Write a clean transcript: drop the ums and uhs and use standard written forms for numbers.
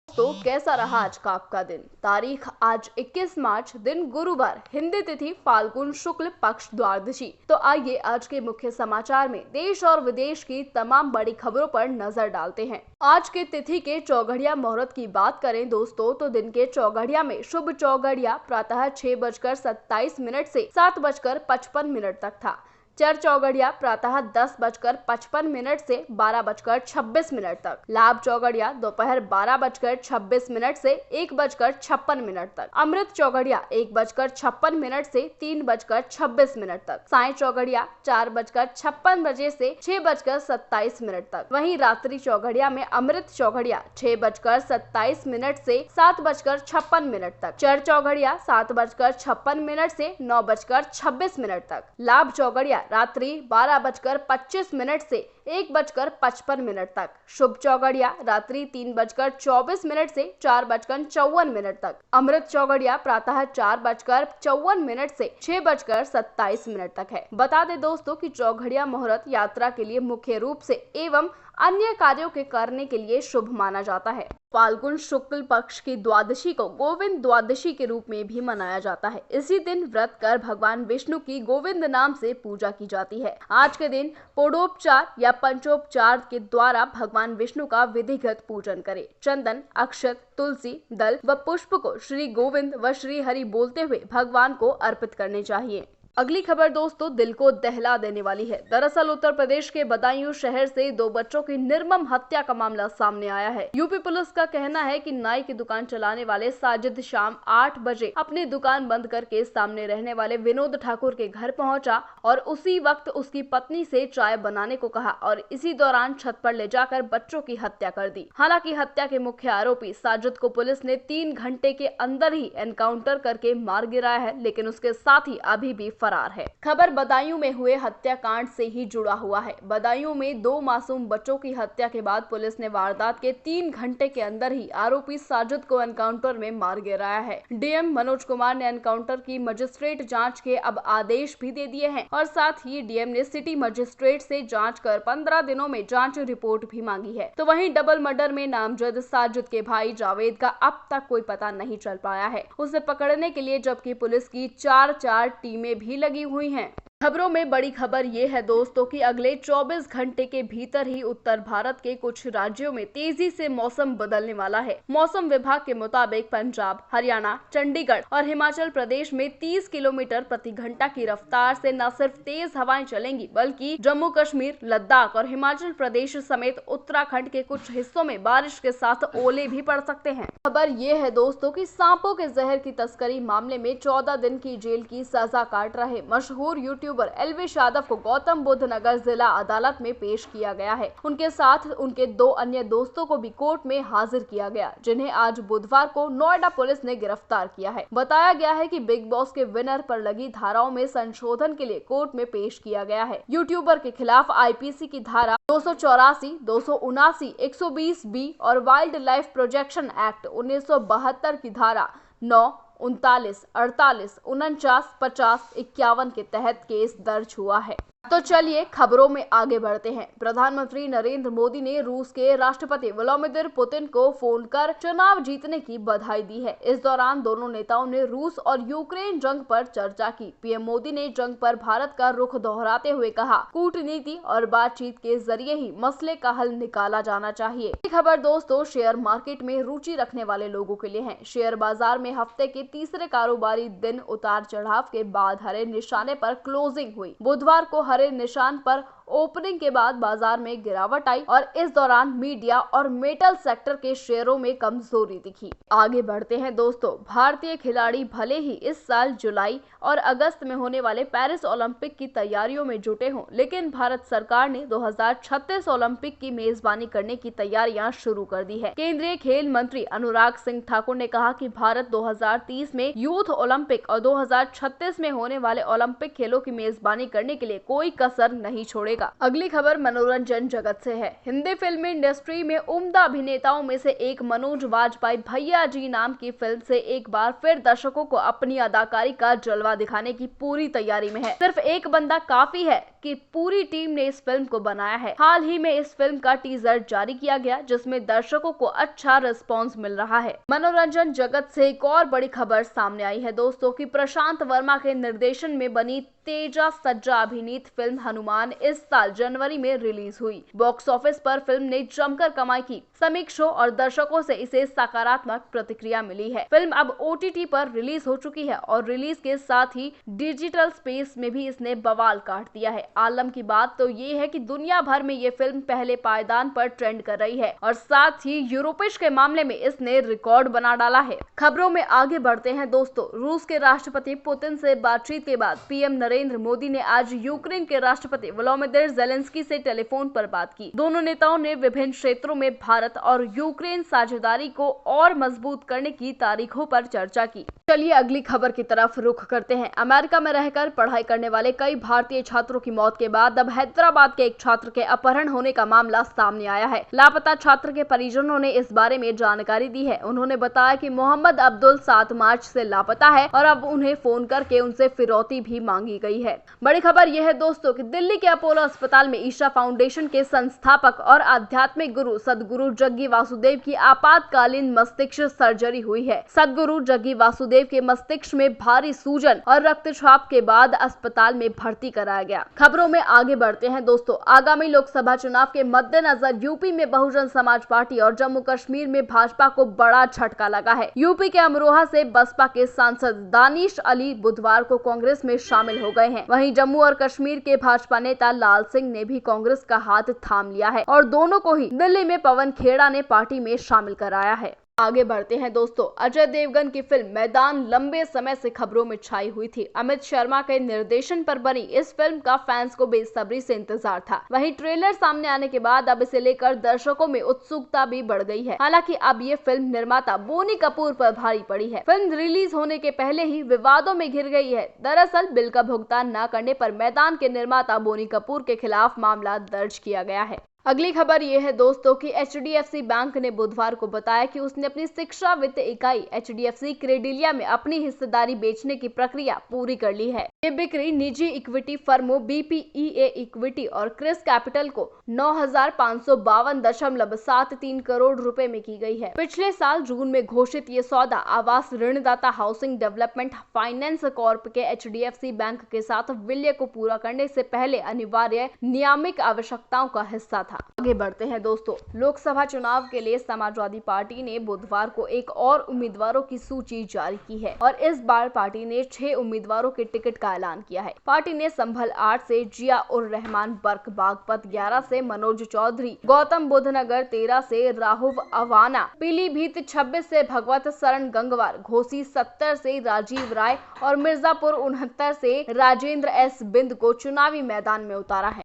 तो कैसा रहा आज का आपका दिन। तारीख आज 21 मार्च, दिन गुरुवार, हिंदी तिथि फाल्गुन शुक्ल पक्ष द्वादशी। तो आइए आज के मुख्य समाचार में देश और विदेश की तमाम बड़ी खबरों पर नजर डालते हैं। आज के तिथि के चौघड़िया मुहूर्त की बात करें दोस्तों, तो दिन के चौघड़िया में शुभ चौघड़िया प्रातः 6:27 से 7:55 तक था। चर चौघड़िया प्रातः 10:55 से 12:26 तक। लाभ चौघड़िया दोपहर 12:26 से 1:56 तक। अमृत चौघड़िया 1:56 से 3:26 तक। साय चौघड़िया 4:56 बजे से 6:27 तक। वहीं रात्रि चौघड़िया में अमृत चौघड़िया 6:27 से 7:56 तक। चर चौघड़िया 7:56 से 9:26 तक। लाभ चौघड़िया रात्रि 12:25 से 1:55 तक। शुभ चौघड़िया रात्रि 3:24 से 4:54 तक। अमृत चौघड़िया प्रातः 4:54 से 6:27 तक है। बता दें दोस्तों कि चौघड़िया मुहूर्त यात्रा के लिए मुख्य रूप से एवं अन्य कार्यों के करने के लिए शुभ माना जाता है। फाल्गुन शुक्ल पक्ष की द्वादशी को गोविंद द्वादशी के रूप में भी मनाया जाता है। इसी दिन व्रत कर भगवान विष्णु की गोविंद नाम से पूजा की जाती है। आज के दिन पोड़ोपचार या पंचोपचार के द्वारा भगवान विष्णु का विधिगत पूजन करें। चंदन, अक्षत, तुलसी दल व पुष्प को श्री गोविंद व श्री हरि बोलते हुए भगवान को अर्पित करने चाहिए। अगली खबर दोस्तों दिल को दहला देने वाली है। दरअसल उत्तर प्रदेश के बदायूं शहर से 2 बच्चों की निर्मम हत्या का मामला सामने आया है। यूपी पुलिस का कहना है कि नाई की दुकान चलाने वाले साजिद शाम 8 बजे अपनी दुकान बंद करके सामने रहने वाले विनोद ठाकुर के घर पहुंचा और उसी वक्त उसकी पत्नी से चाय बनाने को कहा और इसी दौरान छत पर ले जाकर बच्चों की हत्या कर दी। हालांकि हत्या के मुख्य आरोपी साजिद को पुलिस ने 3 घंटे के अंदर ही एनकाउंटर करके मार गिराया है, लेकिन उसके साथी अभी भी फरार है। खबर बदायूं में हुए हत्याकांड से ही जुड़ा हुआ है। बदायूं में 2 मासूम बच्चों की हत्या के बाद पुलिस ने वारदात के 3 घंटे के अंदर ही आरोपी साजिद को एनकाउंटर में मार गिराया है। डीएम मनोज कुमार ने एनकाउंटर की मजिस्ट्रेट जांच के अब आदेश भी दे दिए हैं और साथ ही डीएम ने सिटी मजिस्ट्रेट से जांच कर 15 दिनों में जांच रिपोर्ट भी मांगी है। तो वहीं डबल मर्डर में नामजद साजिद के भाई जावेद का अब तक कोई पता नहीं चल पाया है। उसे पकड़ने के लिए जबकि पुलिस की 4 टीमें भी लगी हुई हैं। खबरों में बड़ी खबर ये है दोस्तों कि अगले 24 घंटे के भीतर ही उत्तर भारत के कुछ राज्यों में तेजी से मौसम बदलने वाला है। मौसम विभाग के मुताबिक पंजाब, हरियाणा, चंडीगढ़ और हिमाचल प्रदेश में 30 किलोमीटर प्रति घंटा की रफ्तार से न सिर्फ तेज हवाएं चलेंगी बल्कि जम्मू कश्मीर, लद्दाख और हिमाचल प्रदेश समेत उत्तराखंड के कुछ हिस्सों में बारिश के साथ ओले भी पड़ सकते हैं। खबर ये है दोस्तों कि सांपों के जहर की तस्करी मामले में 14 दिन की जेल की सजा काट रहे मशहूर यूट्यूबर एल्विश यादव को गौतम बुद्ध नगर जिला अदालत में पेश किया गया है। उनके साथ उनके 2 अन्य दोस्तों को भी कोर्ट में हाजिर किया गया, जिन्हें आज बुधवार को नोएडा पुलिस ने गिरफ्तार किया है। बताया गया है कि बिग बॉस के विनर पर लगी धाराओं में संशोधन के लिए कोर्ट में पेश किया गया है। यूट्यूबर के खिलाफ आईपीसी की धारा 284, 279, 120 बी और वाइल्ड लाइफ प्रोटेक्शन एक्ट 1972 की धारा 9, 39, 48, 49, 50, 51 के तहत केस दर्ज हुआ है। तो चलिए खबरों में आगे बढ़ते हैं। प्रधानमंत्री नरेंद्र मोदी ने रूस के राष्ट्रपति व्लादिमीर पुतिन को फोन कर चुनाव जीतने की बधाई दी है। इस दौरान दोनों नेताओं ने रूस और यूक्रेन जंग पर चर्चा की। पीएम मोदी ने जंग पर भारत का रुख दोहराते हुए कहा, कूटनीति और बातचीत के जरिए ही मसले का हल निकाला जाना चाहिए। ये खबर दोस्तों शेयर मार्केट में रुचि रखने वाले लोगों के लिए है। शेयर बाजार में हफ्ते के तीसरे कारोबारी दिन उतार चढ़ाव के बाद हरे निशाने पर क्लोजिंग हुई। बुधवार को हरे निशान पर ओपनिंग के बाद बाजार में गिरावट आई और इस दौरान मीडिया और मेटल सेक्टर के शेयरों में कमजोरी दिखी। आगे बढ़ते हैं दोस्तों। भारतीय खिलाड़ी भले ही इस साल जुलाई और अगस्त में होने वाले पेरिस ओलंपिक की तैयारियों में जुटे हों, लेकिन भारत सरकार ने 2036 ओलंपिक की मेजबानी करने की तैयारियां शुरू कर दी है। केंद्रीय खेल मंत्री अनुराग सिंह ठाकुर ने कहा कि भारत 2030 में यूथ ओलंपिक और 2036 में होने वाले ओलंपिक खेलों की मेजबानी करने के लिए कोई कसर नहीं छोड़ेगा। अगली खबर मनोरंजन जगत से है। हिंदी फिल्म इंडस्ट्री में उम्दा अभिनेताओं में से एक मनोज वाजपेयी भैया जी नाम की फिल्म से एक बार फिर दर्शकों को अपनी अदाकारी का जलवा दिखाने की पूरी तैयारी में है। सिर्फ एक बंदा काफी है, कि पूरी टीम ने इस फिल्म को बनाया है। हाल ही में इस फिल्म का टीजर जारी किया गया, जिसमें दर्शकों को अच्छा रिस्पॉन्स मिल रहा है। मनोरंजन जगत से एक और बड़ी खबर सामने आई है दोस्तों कि प्रशांत वर्मा के निर्देशन में बनी तेजा सज्जा अभिनीत फिल्म हनुमान इस साल जनवरी में रिलीज हुई। बॉक्स ऑफिस पर फिल्म ने जमकर कमाई की। समीक्षकों और दर्शकों से इसे सकारात्मक प्रतिक्रिया मिली है। फिल्म अब OTT पर रिलीज हो चुकी है और रिलीज के साथ ही डिजिटल स्पेस में भी इसने बवाल काट दिया है। आलम की बात तो ये है कि दुनिया भर में ये फिल्म पहले पायदान पर ट्रेंड कर रही है और साथ ही यूरोपिश के मामले में इसने रिकॉर्ड बना डाला है। खबरों में आगे बढ़ते हैं दोस्तों। रूस के राष्ट्रपति पुतिन से बातचीत के बाद पीएम नरेंद्र मोदी ने आज यूक्रेन के राष्ट्रपति व्लादिमीर ज़ेलेंस्की से टेलीफोन पर बात की। दोनों नेताओं ने विभिन्न क्षेत्रों में भारत और यूक्रेन साझेदारी को और मजबूत करने की तारीखों पर चर्चा की। चलिए अगली खबर की तरफ रुख करते हैं। अमेरिका में रहकर पढ़ाई करने वाले कई भारतीय छात्रों की मौत के बाद अब हैदराबाद के एक छात्र के अपहरण होने का मामला सामने आया है। लापता छात्र के परिजनों ने इस बारे में जानकारी दी है। उन्होंने बताया कि मोहम्मद अब्दुल 7 मार्च से लापता है और अब उन्हें फोन करके उनसे फिरौती भी मांगी गई है। बड़ी खबर यह है दोस्तों कि दिल्ली के अपोलो अस्पताल में ईशा फाउंडेशन के संस्थापक और आध्यात्मिक गुरु सदगुरु जग्गी वासुदेव की आपातकालीन मस्तिष्क सर्जरी हुई है। सदगुरु जग्गी वासुदेव के मस्तिष्क में भारी सूजन और रक्तचाप के बाद अस्पताल में भर्ती कराया गया। खबरों में आगे बढ़ते हैं दोस्तों। आगामी लोकसभा चुनाव के मद्देनजर यूपी में बहुजन समाज पार्टी और जम्मू कश्मीर में भाजपा को बड़ा झटका लगा है। यूपी के अमरोहा से बसपा के सांसद दानिश अली बुधवार को कांग्रेस में शामिल हो गए हैं। वहीं जम्मू और कश्मीर के भाजपा नेता लाल सिंह ने भी कांग्रेस का हाथ थाम लिया है और दोनों को ही दिल्ली में पवन खेड़ा ने पार्टी में शामिल कराया है। आगे बढ़ते हैं दोस्तों। अजय देवगन की फिल्म मैदान लंबे समय से खबरों में छाई हुई थी। अमित शर्मा के निर्देशन पर बनी इस फिल्म का फैंस को बेसब्री से इंतजार था। वहीं ट्रेलर सामने आने के बाद अब इसे लेकर दर्शकों में उत्सुकता भी बढ़ गई है। हालांकि अब ये फिल्म निर्माता बोनी कपूर पर भारी पड़ी है। फिल्म रिलीज होने के पहले ही विवादों में घिर गई है। दरअसल बिल का भुगतान न करने पर मैदान के निर्माता बोनी कपूर के खिलाफ मामला दर्ज किया गया है। अगली खबर ये है दोस्तों कि HDFC बैंक ने बुधवार को बताया कि उसने अपनी शिक्षा वित्त इकाई HDFC क्रेडिलिया में अपनी हिस्सेदारी बेचने की प्रक्रिया पूरी कर ली है। ये बिक्री निजी इक्विटी फर्मों BPEA इक्विटी और क्रिस कैपिटल को 9,552.73 करोड़ रुपए में की गई है। पिछले साल जून में घोषित ये सौदा आवास ऋणदाता हाउसिंग डेवलपमेंट फाइनेंस कॉर्प के HDFC बैंक के साथ विलय को पूरा करने से पहले अनिवार्य नियामक आवश्यकताओं का हिस्सा था। आगे बढ़ते हैं दोस्तों। लोकसभा चुनाव के लिए समाजवादी पार्टी ने बुधवार को एक और उम्मीदवारों की सूची जारी की है और इस बार पार्टी ने 6 उम्मीदवारों के टिकट का ऐलान किया है। पार्टी ने संभल 8 से जिया उर रहमान बर्क बागपत 11 से मनोज चौधरी, गौतम बुद्ध नगर 13 से राहुल अवाना, पीलीभीत 26 से भगवत शरण गंगवार, घोसी 70 से राजीव राय और मिर्जापुर 69 से राजेंद्र S बिंद को चुनावी मैदान में उतारा है।